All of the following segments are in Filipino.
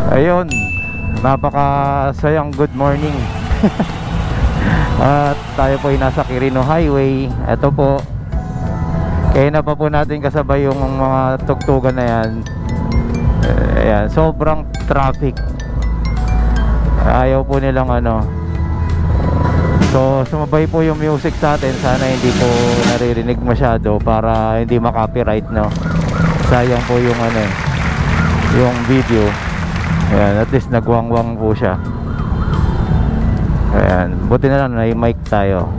Ayun, napakasayang good morning. At tayo po ay nasa Quirino Highway. Ito po, kaya na pa po natin kasabay yung mga tugtugan na yan. Ayan, sobrang traffic. Ayaw po nilang ano. So sumabay po yung music sa atin. Sana hindi po naririnig masyado para hindi ma-copyright, no. Sayang po yung ano, yung video. Ayan, at least nagwangwang po siya. Ayan, buti na lang na mic tayo.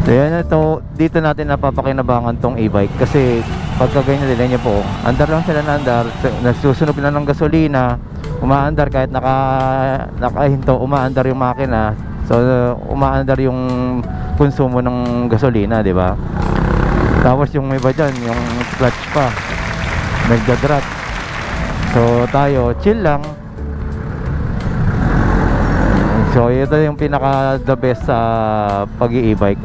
So yan, ito, dito natin napapakinabangan tong e-bike. Kasi pagka ganyan din niya po, andar lang sila na andar, nasusunog na ng gasolina, umaandar kahit nakahinto, umaandar yung makina. So umaandar yung konsumo ng gasolina, di ba? Tapos yung iba dyan, yung clutch pa nagdadrat. So tayo, chill lang. So ito yung pinaka the best sa pag-i-e-bike.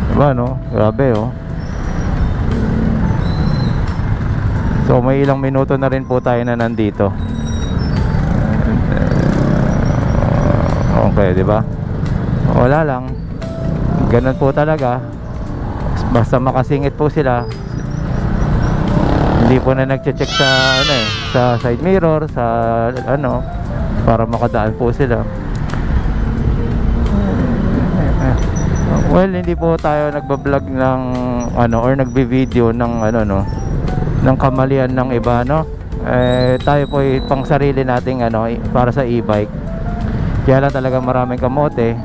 Diba, no? Grabe, oh. So may ilang minuto na rin po tayo na nandito. Okay, diba? Wala lang. Ganun po talaga. Basta makasingit po sila. Hindi po na nagche-check sa ano sa side mirror, sa ano, para makadaan po sila. Well, hindi po tayo nagba-vlog ng ano or nagbi-video ng ano, no, ng kamalian ng iba, no. Tayo po ay pang sarili nating ano para sa e-bike. Kaya lang talaga maraming kamote.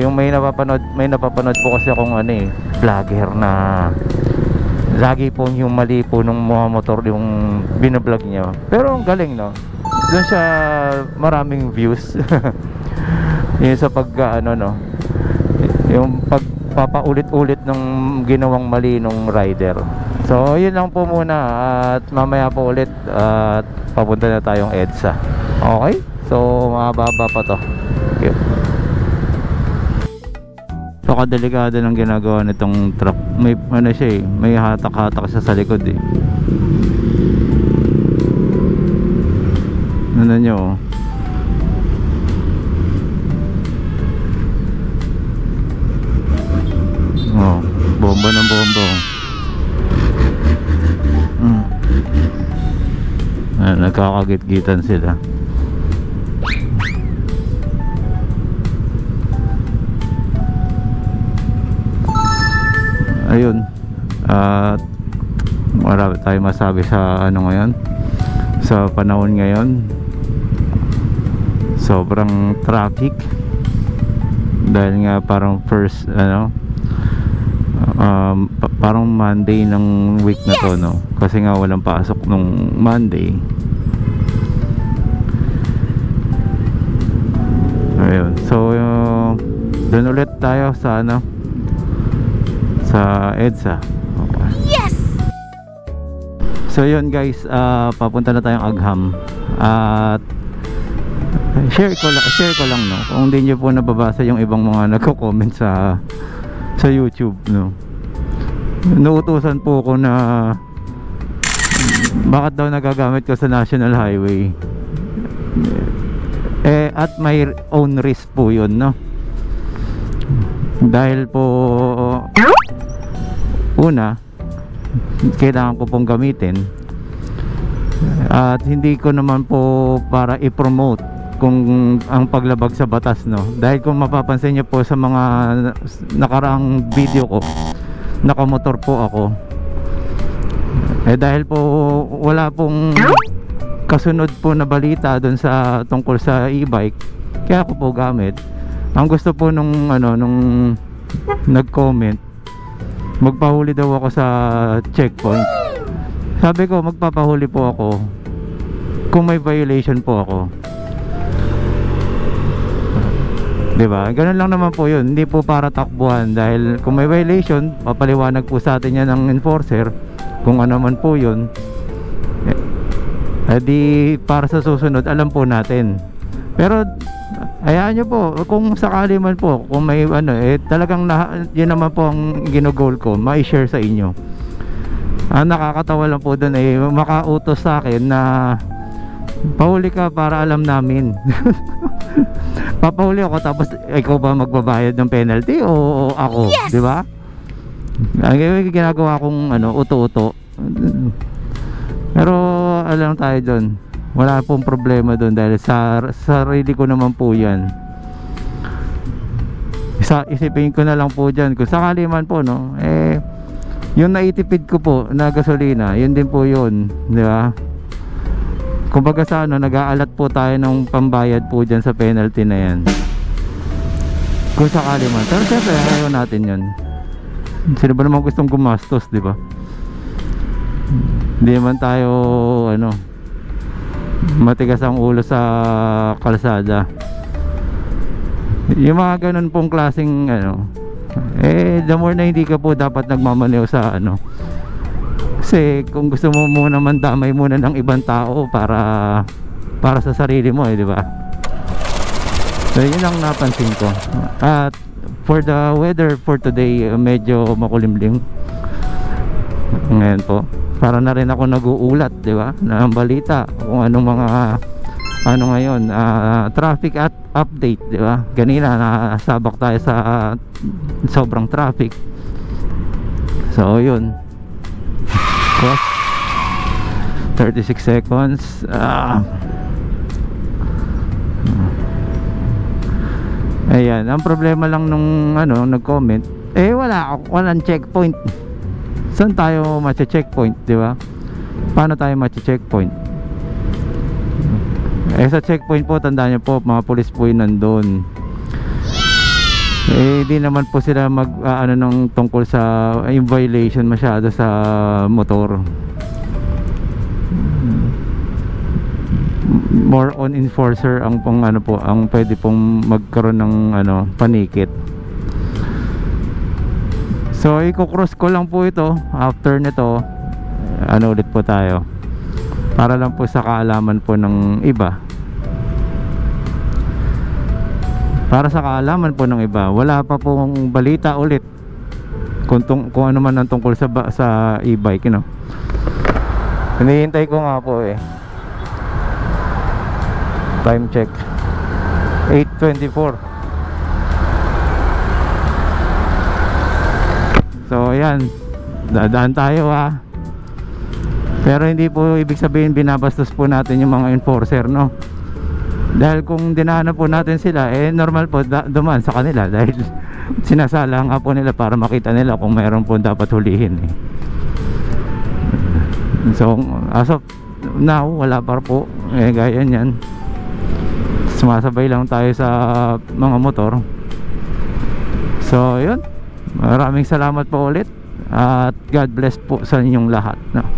Yung may napapanood po kasi akong ano vlogger na lagi po yung mali po nung mga motor yung binablog niya. Pero ang galing, no. Doon siya maraming views. Yung sa pag ano, no, yung pagpapaulit-ulit ng ginawang mali nung rider. So yun lang po muna. At mamaya po ulit at papunta na tayong EDSA. Okay? So mababa pa to. Okay. Pakadelikado ng ginagawa nitong truck. May ano siya may hatak-hatak siya sa likod Ano nyo, oh, bomba ng bomba. Nagkakagit-gitan sila. Ayun, at marami tayo masabi sa ano ngayon, sa panahon ngayon. Sobrang traffic dahil nga parang first ano, parang Monday ng week na to, no? Kasi nga walang pasok nung Monday. Ayun, so doon ulit tayo sa ano, sa EDSA. Okay. Yes! So yun guys, papunta na tayong Agham. At share ko lang, no, kung hindi nyo po nababasa yung ibang mga nagko-comment sa YouTube, no. Nauutusan po ko na bakit daw nagagamit ko sa National Highway. At may own risk po yun, no. Dahil po una, kailangan ko pong gamitin. At hindi ko naman po para i-promote kung ang paglabag sa batas, no. Dahil kung mapapansin niyo po sa mga nakaraang video ko, nakamotor po ako. Dahil po wala pong kasunod po na balita doon sa tungkol sa e-bike, kaya ako po gamit. Ang gusto po nung ano, nung nag-comment, magpahuli daw ako sa checkpoint. Sabi ko, magpapahuli po ako kung may violation po ako. Diba? Ganun lang naman po yun. Hindi po para takbuhan. Dahil kung may violation, papaliwanag po sa atin yan ng enforcer kung ano man po yun. Di para sa susunod, alam po natin. Pero hayaan nyo po, kung sakali man po, kung may ano, talagang yun naman po ang ginugol ko, ma-share sa inyo. Ang nakakatawa lang po doon eh, makautos sa akin na pahuli ka para alam namin. Papahuli ako tapos ikaw ba magbabayad ng penalty o ako? Yes! Di ba? Ang ginagawa kong ano, uto-uto. Pero alam tayo doon, wala pong problema doon dahil sa sarili ko naman po yan. Isipin ko na lang po dyan kung sakali man po, no, eh yung naitipid ko po na gasolina, yun din po yun, di ba? Kumbaga sa ano, nag-aalat po tayo ng pambayad po dyan sa penalty na yan kung sakali man. Pero syempre ayaw natin yun. Sino ba naman gustong gumastos, di ba? Hindi naman tayo ano, matigas ang ulo sa kalsada. Yung mga ganun pong klaseng ano, eh the more na hindi ka po dapat nagmamaneho sa ano, kasi kung gusto mo muna mandamay muna ng ibang tao para sa sarili mo, eh, di ba? So yun ang napansin ko. At for the weather for today, medyo makulimlim ngayon po. Para na rin ako nag-uulat, di ba, ng balita kung anong mga ano ngayon, traffic at update, di ba? Kanina nasabak tayo sa sobrang traffic. So yun, 36 seconds. Ayan, ang problema lang nung ano, nag-comment, eh walang checkpoint. Saan tayo matche-checkpoint, di ba? Paano tayo matche-checkpoint? Eh sa checkpoint po, tandaan niyo po, mga pulis po yun nandun. Eh di naman po sila mag ano nung tungkol sa yung violation masyado sa motor. More on enforcer ang pong ano po, ang pwede pong magkaroon ng ano, panikit. So i-cross ko lang po ito. After nito, ano ulit po tayo, para lang po sa kaalaman po ng iba. Para sa kaalaman po ng iba, wala pa pong balita ulit kung ano man ang tungkol sa e-bike, you know. Hinihintay ko nga po eh. Time check 8:24. So ayan, dadaan tayo ha. Pero hindi po ibig sabihin binabastos po natin yung mga enforcer, no? Dahil kung dinaanan po natin sila, eh normal po dumaan sa kanila dahil sinasala nga po nila para makita nila kung mayroon po dapat hulihin eh. So as of now, wala pa po eh, gaya niyan. Sumasabay lang tayo sa mga motor. So yun, maraming salamat po ulit at God bless po sa inyong lahat, no?